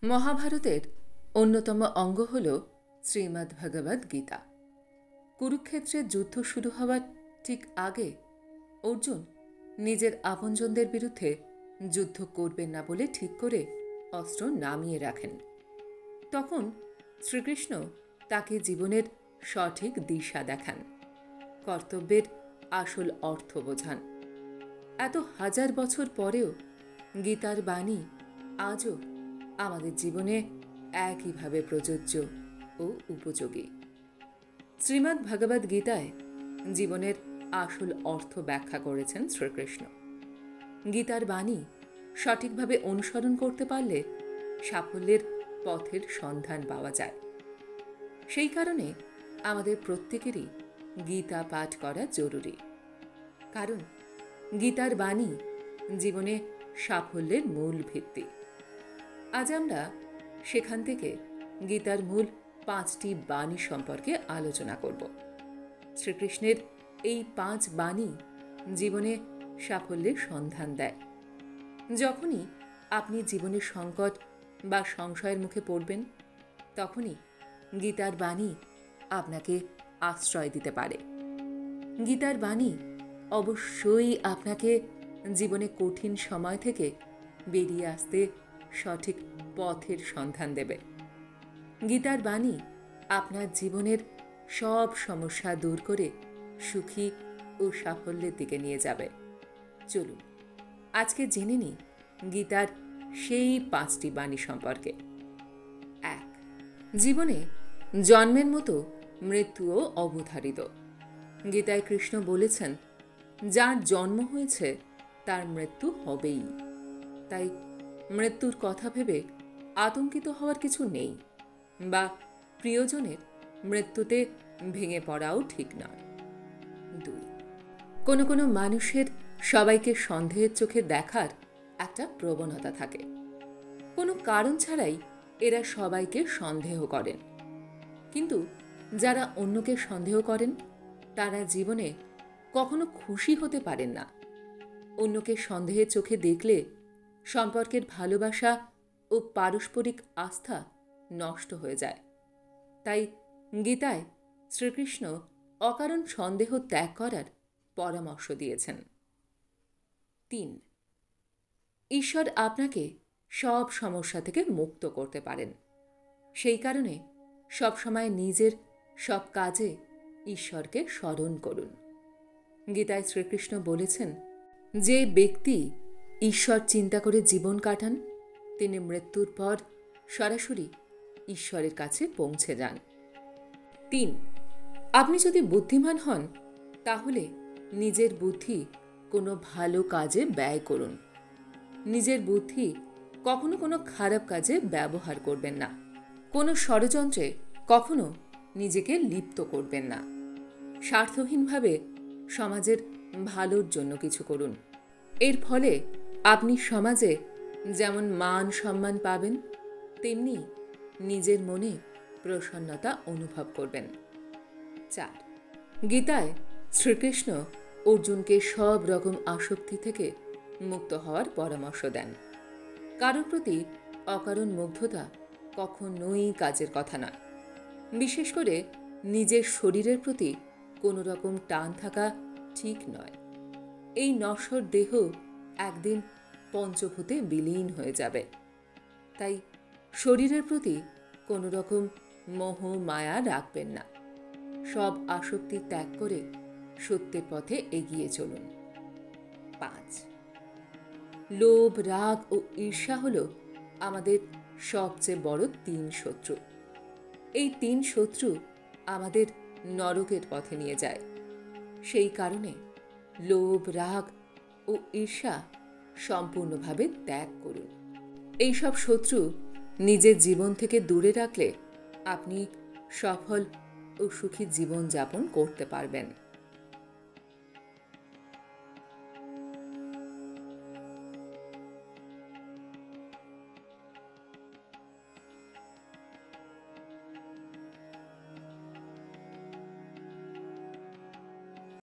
মহাভারতের অন্যতম অঙ্গ হল শ্রীমদ্ভগবদ্ গীতা। কুরুক্ষেত্রের যুদ্ধ শুরু হওয়ার ঠিক আগে অর্জুন নিজের আপনজনদের বিরুদ্ধে যুদ্ধ করবেন না বলে ঠিক করে অস্ত্র নামিয়ে রাখেন। তখন শ্রীকৃষ্ণ তাকে জীবনের সঠিক দিশা দেখান, কর্তব্যের আসল অর্থ বোঝান। এত হাজার বছর পরেও গীতার বাণী আজও আমাদের জীবনে একইভাবে প্রযোজ্য ও উপযোগী। শ্রীমদ্ ভগবদ্ গীতায় জীবনের আসল অর্থ ব্যাখ্যা করেছেন শ্রীকৃষ্ণ। গীতার বাণী সঠিকভাবে অনুসরণ করতে পারলে সাফল্যের পথের সন্ধান পাওয়া যায়। সেই কারণে আমাদের প্রত্যেকেরই গীতা পাঠ করা জরুরি, কারণ গীতার বাণী জীবনে সাফল্যের মূল ভিত্তি। আজ আমরা সেখান থেকে গীতার মূল 5টি বাণী সম্পর্কে আলোচনা করব। শ্রীকৃষ্ণের এই 5 বাণী জীবনে সাফল্যের সন্ধান দেয়। যখনই আপনি জীবনের সংকট বা সংশয়ের মুখে পড়বেন, তখনই গীতার বাণী আপনাকে আশ্রয় দিতে পারে। গীতার বাণী অবশ্যই আপনাকে জীবনে কঠিন সময় থেকে বেরিয়ে আসতে সঠিক পথের সন্ধান দেবে। গীতার বাণী আপনার জীবনের সব সমস্যা দূর করে সুখী ও সাফল্যের দিকে নিয়ে যাবে। চলুন আজকে জেনে নিই গীতার সেই 5টি বাণী সম্পর্কে। 1. জীবনে জন্মের মতো মৃত্যুও অবধারিত। গীতায় কৃষ্ণ বলেছেন, যার জন্ম হয়েছে তার মৃত্যু হবেই। তাই মৃত্যুর কথা ভেবে আতঙ্কিত হওয়ার কিছু নেই, বা প্রিয়জনের মৃত্যুতে ভেঙে পড়াও ঠিক নয়। 2. কোনো কোনো মানুষের সবাইকে সন্দেহের চোখে দেখার একটা প্রবণতা থাকে। কোনো কারণ ছাড়াই এরা সবাইকে সন্দেহ করেন। কিন্তু যারা অন্যকে সন্দেহ করেন তারা জীবনে কখনো খুশি হতে পারেন না। অন্যকে সন্দেহের চোখে দেখলে সম্পর্কের ভালোবাসা ও পারস্পরিক আস্থা নষ্ট হয়ে যায়। তাই গীতায় শ্রীকৃষ্ণ অকারণ সন্দেহ ত্যাগ করার পরামর্শ দিয়েছেন। 3. ঈশ্বর আপনাকে সব সমস্যা থেকে মুক্ত করতে পারেন। সেই কারণে সবসময় নিজের সব কাজে ঈশ্বরকে স্মরণ করুন। গীতায় শ্রীকৃষ্ণ বলেছেন, যে ব্যক্তি ঈশ্বর চিন্তা করে জীবন কাটান তিনি মৃত্যুর পর সরাসরি ঈশ্বরের কাছে পৌঁছে যান। 3. আপনি যদি বুদ্ধিমান হন তাহলে নিজের বুদ্ধি কোনো ভালো কাজে ব্যয় করুন। নিজের বুদ্ধি কখনো কোনো খারাপ কাজে ব্যবহার করবেন না। কোনো ষড়যন্ত্রে কখনো নিজেকে লিপ্ত করবেন না। স্বার্থহীনভাবে সমাজের ভালোর জন্য কিছু করুন। এর ফলে আপনি সমাজে যেমন মান সম্মান পাবেন, তেমনি নিজের মনে প্রসন্নতা অনুভব করবেন। 4. গীতায় শ্রীকৃষ্ণ অর্জুনকে সব রকম আসক্তি থেকে মুক্ত হওয়ার পরামর্শ দেন। কারোর প্রতি অকারণ মুগ্ধতা কখনোই কাজের কথা নয়। বিশেষ করে নিজের শরীরের প্রতি কোনো রকম টান থাকা ঠিক নয়। এই নশ্বর দেহ একদিন পঞ্চভূতে বিলীন হয়ে যাবে। তাই শরীরের প্রতি কোনো রকম মোহ মায়া রাখবেন না। সব আসক্তি ত্যাগ করে সত্যের পথে এগিয়ে চলুন। 5. লোভ, রাগ ও ঈর্ষা হল আমাদের সবচেয়ে বড় 3 শত্রু। এই 3 শত্রু আমাদের নরকের পথে নিয়ে যায়। সেই কারণে লোভ, রাগ ও ঈর্ষা সম্পূর্ণভাবে ত্যাগ করুন। এই সব শত্রু নিজের জীবন থেকে দূরে রাখলে আপনি সফল ও সুখী জীবন যাপন করতে পারবেন।